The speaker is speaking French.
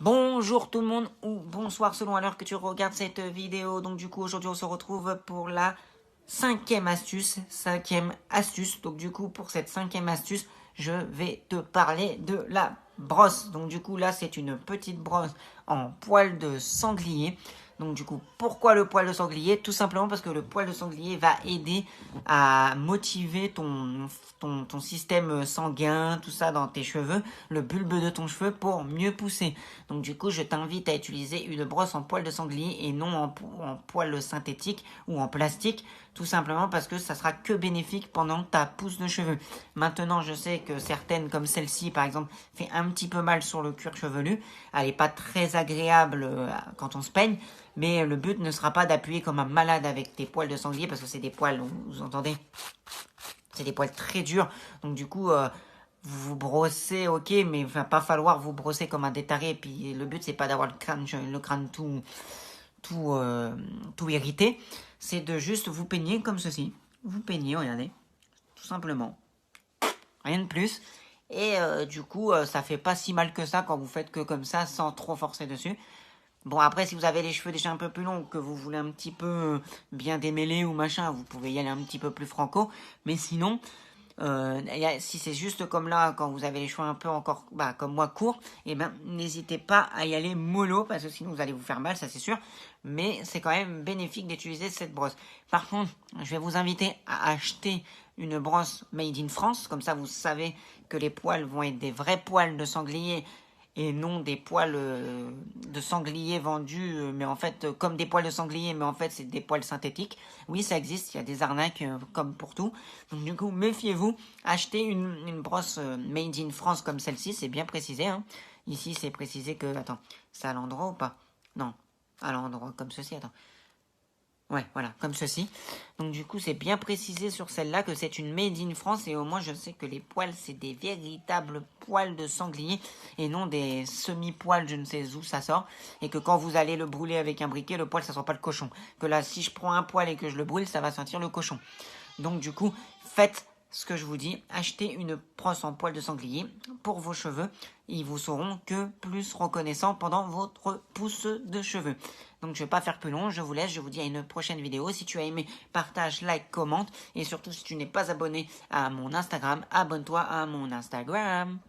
Bonjour tout le monde, ou bonsoir selon à l'heure que tu regardes cette vidéo. Donc du coup aujourd'hui on se retrouve pour la cinquième astuce. Donc du coup pour cette cinquième astuce, je vais te parler de la brosse. Donc du coup là c'est une petite brosse en poil de sanglier. Donc du coup, pourquoi le poil de sanglier? Tout simplement parce que le poil de sanglier va aider à motiver ton système sanguin, tout ça dans tes cheveux, le bulbe de ton cheveu pour mieux pousser. Donc du coup, je t'invite à utiliser une brosse en poil de sanglier et non en poil synthétique ou en plastique, tout simplement parce que ça sera que bénéfique pendant ta pousse de cheveux. Maintenant, je sais que certaines, comme celle-ci par exemple, fait un petit peu mal sur le cuir chevelu. Elle n'est pas très agréable quand on se peigne. Mais le but ne sera pas d'appuyer comme un malade avec tes poils de sanglier parce que c'est des poils, vous entendez? C'est des poils très durs. Donc du coup, vous vous brossez, ok, mais il va pas falloir vous brosser comme un détaré. Et puis le but c'est pas d'avoir le crâne tout irrité. C'est de juste vous peigner comme ceci. Vous peignez, regardez, tout simplement. Rien de plus. Et du coup, ça fait pas si mal que ça quand vous faites que comme ça, sans trop forcer dessus. Bon, après, si vous avez les cheveux déjà un peu plus longs, que vous voulez un petit peu bien démêler ou machin, vous pouvez y aller un petit peu plus franco. Mais sinon, si c'est juste comme là, quand vous avez les cheveux un peu encore, comme moi, courts, eh ben, n'hésitez pas à y aller mollo, parce que sinon vous allez vous faire mal, ça c'est sûr. Mais c'est quand même bénéfique d'utiliser cette brosse. Par contre, je vais vous inviter à acheter une brosse made in France, comme ça vous savez que les poils vont être des vrais poils de sanglier, et non des poils de sanglier vendus, mais en fait, comme des poils de sanglier, mais en fait, c'est des poils synthétiques. Oui, ça existe, il y a des arnaques comme pour tout. Donc du coup, méfiez-vous, achetez une brosse made in France comme celle-ci, c'est bien précisé. Hein. Ici, c'est précisé que... Attends, c'est à l'endroit ou pas? Non, à l'endroit, comme ceci, attends. Ouais, voilà, comme ceci. Donc du coup, c'est bien précisé sur celle-là que c'est une made in France et au moins je sais que les poils, c'est des véritables poils de sanglier et non des semi-poils, je ne sais où ça sort. Et que quand vous allez le brûler avec un briquet, le poil, ça sort pas le cochon. Que là, si je prends un poil et que je le brûle, ça va sentir le cochon. Donc du coup, faites ce que je vous dis, achetez une brosse en poil de sanglier pour vos cheveux. Ils vous seront que plus reconnaissants pendant votre pousse de cheveux. Donc je ne vais pas faire plus long, je vous laisse, je vous dis à une prochaine vidéo. Si tu as aimé, partage, like, commente. Et surtout, si tu n'es pas abonné à mon Instagram, abonne-toi à mon Instagram.